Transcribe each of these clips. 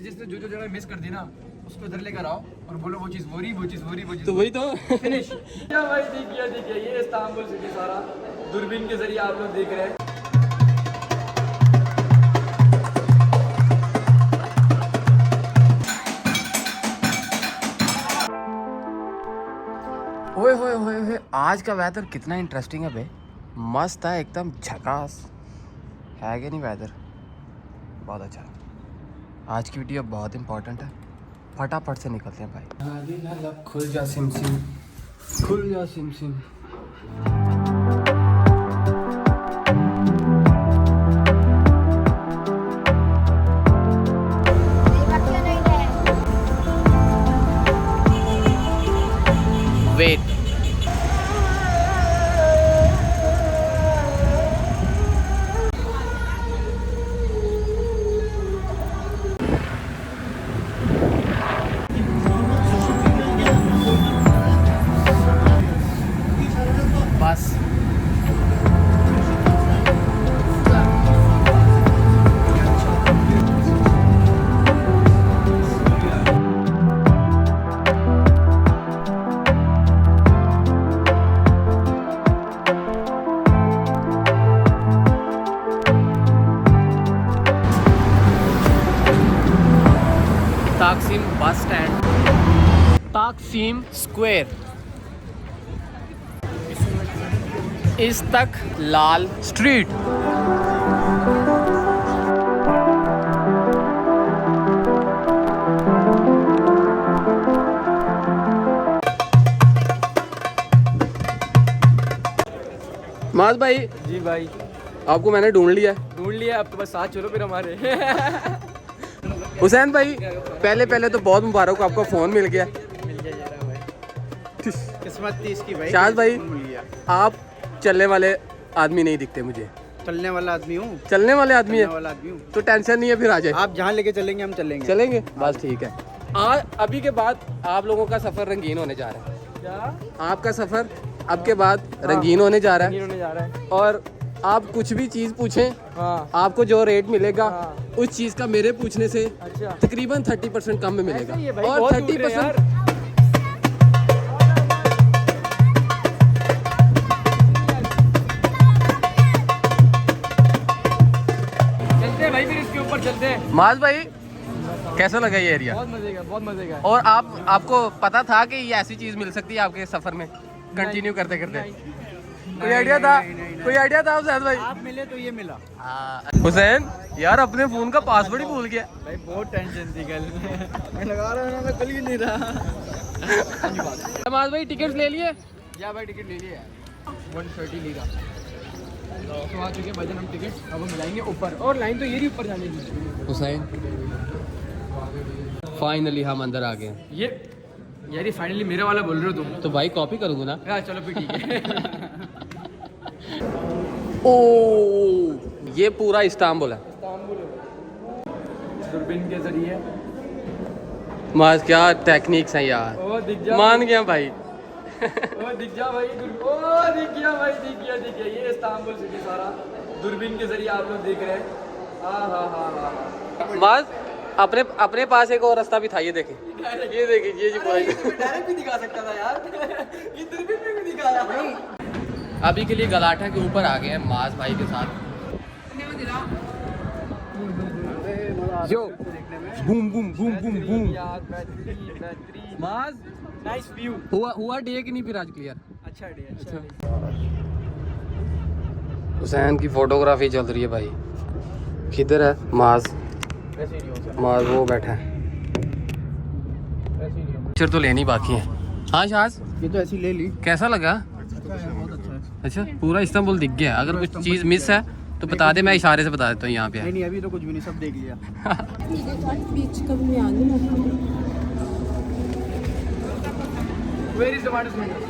जिसने जो जो जगह मिस कर दी ना उसको इधर लेकर आओ और बोलो वो चीज़ वो चीज़ तो वही तो फिनिश। क्या भाई देखिए ये इस्तांबुल सिटी सारा दूरबीन के जरिए आप लोग देख रहे हैं। ओए होए होए होए, आज का वेदर कितना इंटरेस्टिंग है बे। मस्त है एकदम झकास है कि नहीं वेदर। बहुत अच्छा है। आज की वीडियो बहुत इंपॉर्टेंट है, फटाफट से निकलते हैं भाई। खुल जा सिम सिम, खुल जा सिम सिम। वेट, बस ताकसीम बस स्टैंड, ताकसीम स्क्वायर, इस तक लाल स्ट्रीट। माज भाई, जी भाई आपको मैंने ढूंढ लिया। ढूंढ लिया, अब तो बस साथ चलो फिर हमारे। हुसैन भाई, पहले तो बहुत मुबारक हो, आपको फ़ोन मिल गया। किस्मत थी इसकी भाई। शाहज भाई, आप चलने वाले आदमी नहीं दिखते मुझे। चलने वाला आदमी हूँ, चलने वाले आदमी है वाला आदमी हूँ। तो टेंशन नहीं है, फिर आ जाए। आप जहाँ लेके चलेंगे हम चलेंगे। चलेंगे, बस ठीक है। आज अभी के बाद आप लोगों का सफ़र रंगीन होने जा रहा है। क्या आपका सफ़र अब के बाद रंगीन होने जा रहा है। होने जा रहा है। और आप कुछ भी चीज़ पूछें, हाँ आपको जो रेट मिलेगा हाँ। उस चीज़ का मेरे पूछने से अच्छा तकरीबन 30% कम में मिलेगा। ऐसा ही है भाई, और बहुत 30% यार। चलते हैं भाई, फिर इसके ऊपर चलते हैं। माज भाई, कैसा लगा ये एरिया? बहुत मजे का, बहुत मजे का। और आपको पता था कि ये ऐसी चीज़ मिल सकती है आपके सफ़र में कंटिन्यू करते करते? कोई आइडिया था? कोई आइडिया था हुसैन भाई? आप मिले तो ये मिला। हुसैन यार, अपने फ़ोन का पासवर्ड ही भूल गया भाई बहुत टेंशन थी कल। मैं लगा रहा हूँ, मैं खुल ही नहीं रहा। माज भाई, टिकट्स ले लिए? या भाई टिकट ले लिया 130 लीरा तो आ चुके भजन हम टिकट। अब हम मिलाएंगे ऊपर, और लाइन तो ये रही ऊपर जाने की। हुसैन, फाइनली हम अंदर आ गए। ये यार फाइनली मेरा वाला बोल रहे हो तुम? तो भाई कॉपी करूँगा ना। हाँ चलो फिर ठीक है। ओ, ये पूरा इस्तांबुल है। दूरबीन के जरिए। माज क्या टेक्निक्स हैं यार, ओ दिख जा, मान गया भाई। ओ दिख जा भाई, ओ दिख गया ये इस्तांबुल सिटी सारा दूरबीन के जरिए आप लोग देख रहे हैं। हाँ। माज, अपने पास एक और रास्ता भी था, ये देखें, ये देखिए, ये जो पूरा डायरेक्ट भी दिखा सकता था यार। ये दूरबीन में भी दिखाया भाई। अभी के लिए गलाठा के ऊपर आ गए हैं माज भाई के साथ। जो boom boom boom boom boom. माज, नाइस व्यू। हुआ डे कि नहीं फिर आज क्लियर? अच्छा डे, अच्छा। हुसैन की फोटोग्राफी चल रही है भाई। किधर है माज? माज वो बैठा है। पिक्चर तो लेनी बाकी है। हाँ शाज, ये तो ऐसी ले ली। कैसा लगा? बहुत अच्छा है। अच्छा, पूरा इस्तांबुल दिख गया। अगर कुछ चीज़ मिस है तो बता दे, मैं इशारे से बता देता हूँ यहाँ पे है। नहीं अभी तो कुछ भी नहीं, सब देख लिया। Where is the water center?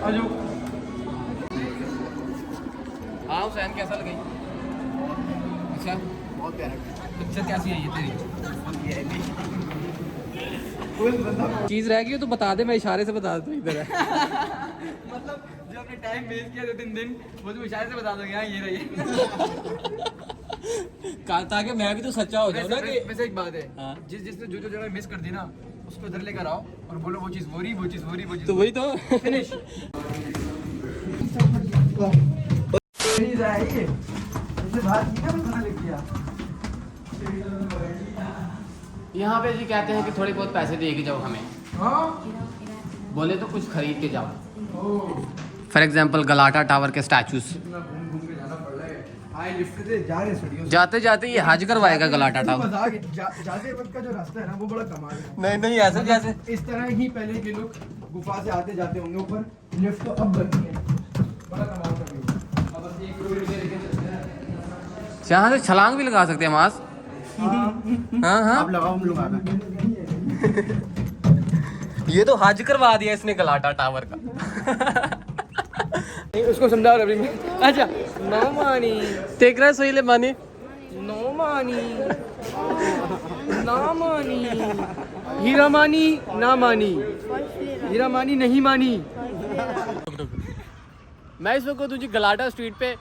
आजू। हाँ हुसैन, कैसा लगी? अच्छा, बहुत प्यारा। पिक्चर कैसी है ये तेरी? चीज़ रह गई हो तो बता दे, मैं इशारे से बता देता हूँ इधर है। मतलब जो आपने टाइम वेस्ट किया 2-3 दिन, वो तो इशारे से बता दोगे। हाँ ये रही। ताकि मैं भी तो सच्चा हो जाऊं ना कि वैसे एक बात है, हाँ। जिसने जो जो जगह मिस कर दी ना उसको इधर लेकर आओ और बोलो वो चीज़ वो रही, वो चीज़ वो रही, वो चीज़ तो वही तो फिनिश। यहाँ पे जी कहते हैं कि थोड़े बहुत पैसे दे के जाओ हमें, बोले तो कुछ खरीद के जाओ। फॉर एग्जाम्पल गलाटा टावर के स्टैचूज। जाते जाते ये हज करवाएगा गलाटा टावर। जाते वक्त का जो रास्ता है ना वो बड़ा कमाल है। नहीं नहीं ऐसे जैसे इस तरह ही पहले के लोग गुफा से आते जाते होंगे ऊपर, लिफ्ट तो अब बनी है, बड़ा कमाल का व्यू। अब बस एक रोड लेके चलते हैं। यहाँ से छलांग भी लगा सकते हैं मास। हाँ हाँ आप लगाओ, हम लोग आना। ये तो हज करवा दिया इसने गलाटा टावर का। नहीं उसको समझा रहा मैं। अच्छा नो मानी, देख रहा सोई ले मानी। नो मानी, ना मानी, हीरा मानी ना मानी, हीरा मानी नहीं मानी। मैं इस वक्त तुझे गलाटा स्ट्रीट पे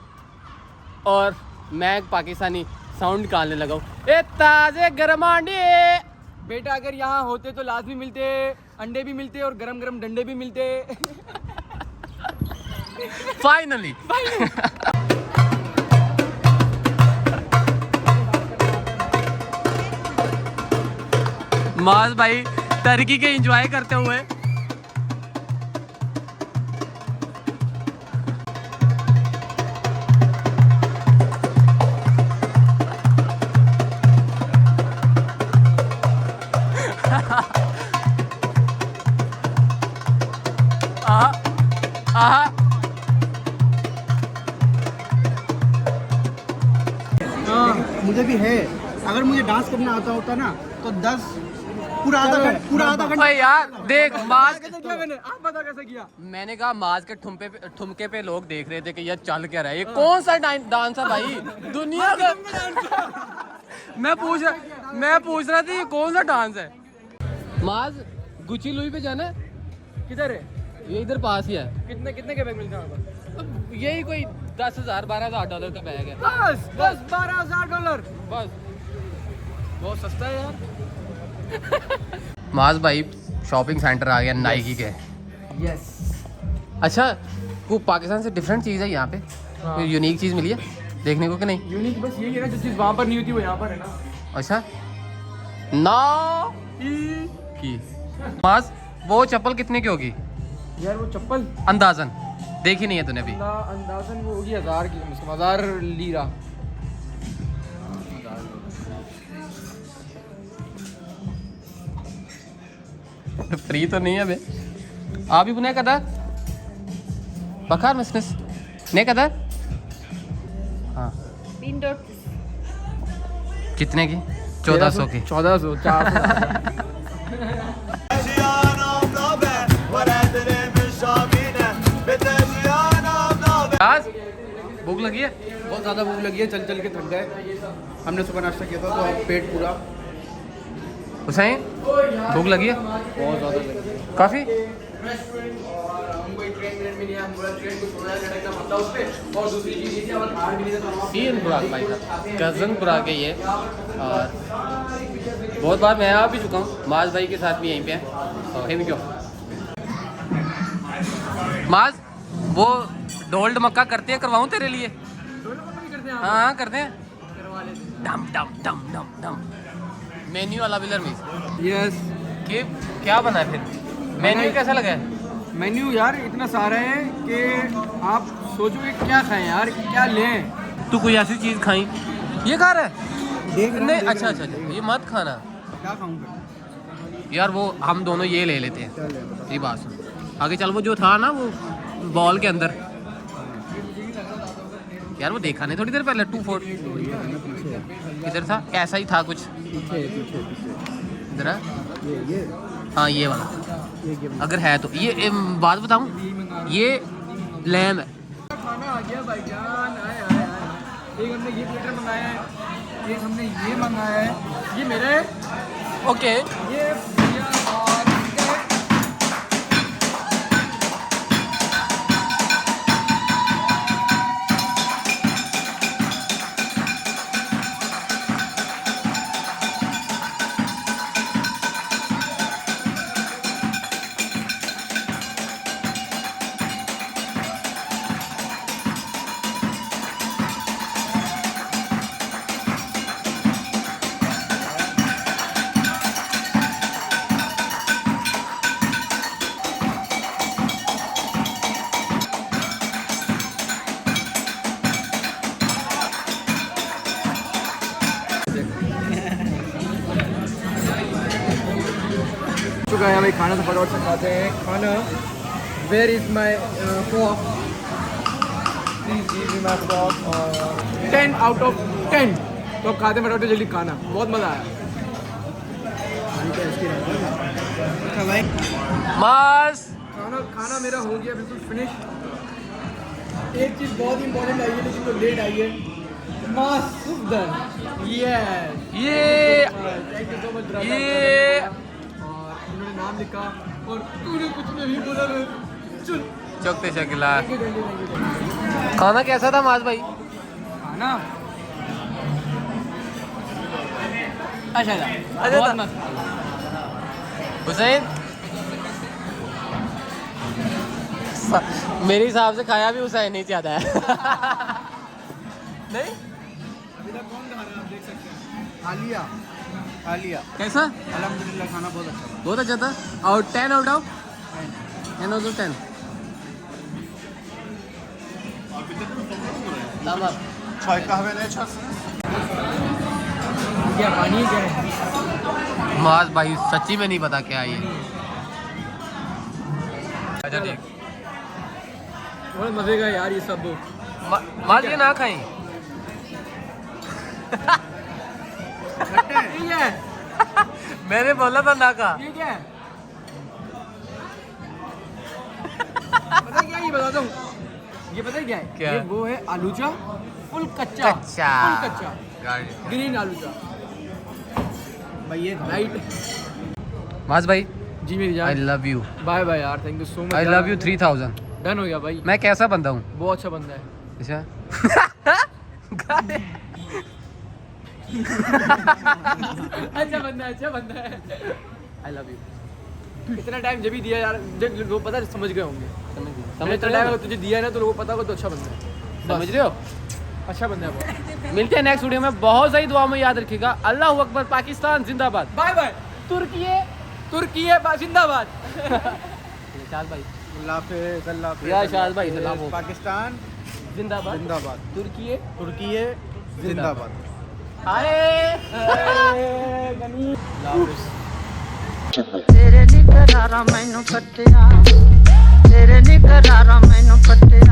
और मैं एक पाकिस्तानी साउंड निकालने लगा हूँ। ए ताजे गरम अंडे बेटा अगर यहाँ होते तो लाश भी मिलते, अंडे भी मिलते और गरम गरम डंडे भी मिलते। फाइनली माज भाई टर्की के एंजॉय करते हुए मुझे भी है। अगर मुझे डांस करना आता होता ना तो 10 पूरा आधा घंटा। ओए यार देख माज क्या मैंने आप बता कैसे किया? मैंने कहा माज के ठुमके पे लोग देख रहे थे कि ये चल क्या रहा है, ये कौन सा डांस है भाई दुनिया का। मैं पूछ रहा था ये कौन सा डांस है। माज गुची लुई पे जाना है, किधर है? ये इधर पास ही है। कितने कितने के बैग मिलते हैं वहाँ पर? अब यही कोई 10,000 12,000 का बैग है। बस बस $12,000। बस बहुत सस्ता है यार। माज भाई शॉपिंग सेंटर आ गया नाइकी के। यस। अच्छा वो पाकिस्तान से डिफरेंट चीज़ है यहाँ पे, हाँ। कोई यूनिक चीज़ मिली है देखने को कि नहीं? यूनिक बस यही है ना, जो चीज़ वहाँ पर नहीं होती वो यहाँ पर है ना। अच्छा ना की माज वो चप्पल कितने की होगी यार वो चप्पल अंदाजन देखी नहीं है तूने अभी? ना अंदाजन वो होगी 1000 की, कम से कम 1000 लीरा। फ्री तो नहीं है बे आप ही पुणे कदा बखार मिस्ट्रेस ने कदा हाँ कितने की? 1400 की। 1400 400। आज भूख लगी है? बहुत ज़्यादा भूख लगी है, चल चल के थक गए। हमने सुबह नाश्ता किया था तो अब पेट पूरा। हुसैन भूख लगी है? बहुत ज़्यादा लगी है। काफ़ी। तीन बुराक भाई साहब कज़न बुराक है ये, और बहुत बार मैं आ भी चुका हूँ। माज भाई के साथ भी यहीं पे है और भी क्यों माज वो डोल्ड मक्का करते हैं, करवाऊँ तेरे लिए? हाँ हाँ करते हैं। डम डम डम डम डम मेन्यू वाला विलर में यस। कि क्या बना है फिर? मेन्यू कैसा लगा है? मेन्यू यार इतना सारा है कि आप सोचोगे क्या खाएं यार, क्या लें। तू कोई ऐसी चीज़ खाई ये खा रहा है? देख रहा हूँ, नहीं देख अच्छा रहा अच्छा हूँ। अच्छा, ये मत खाना क्या खाऊंगा यार। वो हम दोनों ये ले लेते हैं। चल बता। ये बात सुन आगे चल। वो जो था ना वो बॉल के अंदर यार वो देखा नहीं थोड़ी देर पहले 2-4 किधर था? ऐसा ही था कुछ पीछे पीछे पीछे इधर है। ये हाँ ये वाला ये अगर है तो ये बात बताऊँ ये लैम है। खाना आ गया भाईजान। आए आए आए। एक हमने ये प्लेटर मंगाया है, एक हमने ये मंगाया है, ये मेरा है। ओके ये भैया और इसका है। चुका है भाई खाना, तो फटाफट से खाते हैं खाना। Where is my fork, please give me my fork. और 10 आउट ऑफ 10। तो अब खाते हैं फटाफट जल्दी खाना, बहुत मज़ा आया। मस्त। खाना मेरा हो गया बिल्कुल फिनिश। एक चीज़ बहुत इंपॉर्टेंट आई है लेकिन तो लेट आई है। मस्त डन। यस ये थैंक यू सो मच। ये और उन्होंने नाम लिखा और तूने कुछ नहीं बोला। चल चौकते शकीला। Thank you. खाना कैसा था माज भाई? खाना अच्छा था, अच्छा बहुत था। मस्त। हुसैन मेरे हिसाब से खाया भी हुसैन ही ज्यादा है। नहीं अभी तक कौन खा रहा है आप देख सकते हैं। खा लिया कैसा? अल्हम्दुलिल्लाह, खाना बहुत अच्छा था। बहुत अच्छा था। और 10 आउट ऑफ 10। ছয় কাহবে নেই ছয় क्या पानी क्या है? माज भाई सच्ची में नहीं पता क्या ये। अच्छा ठीक। बहुत मजे का यार ये सब। माज ये ना खाएं। ठीक है, मैंने बोला था ना खा। ठीक है। पता क्या ये बताता हूँ, ये पता है क्या है? क्या? ये वो है आलूचा फुल कच्चा। कच्चा। फुल कच्चा ग्रीन आलूचा भाई ये राइट। माज भाई जी मेरी आई जान, लव यू। बाय बाय यार, thank you so much. I love you 3000। Done हो गया भाई, मैं कैसा बंदा हूँ? बहुत अच्छा बंदा है। अच्छा अच्छा बंदा है, अच्छा बंदा है। I love you. इतना टाइम जब भी दिया यार, जब लोग पता समझ गए होंगे। समझ इतना टाइम तुझे दिया है ना तो लोगों को पता होगा तो अच्छा बंदा है। समझ रहे हो? अच्छा बंदा है बहुत। मिलते हैं नेक्स्ट वीडियो में। बहुत सही दुआ में याद रखिएगा। अल्लाह अकबर, पाकिस्तान जिंदाबाद। Bye bye. तुर्की जिंदाबाद। शाद भाई अल्लाह हाफिज़, अल्लाह हाफिज़। या शाद भाई सलाम हो। पाकिस्तान जिंदाबाद। जिंदाबाद, तुर्की तुर्की जिंदाबाद। तेरे निकरारा मैनू कट्टिया, तेरे निकरारा मैनू कट्टिया।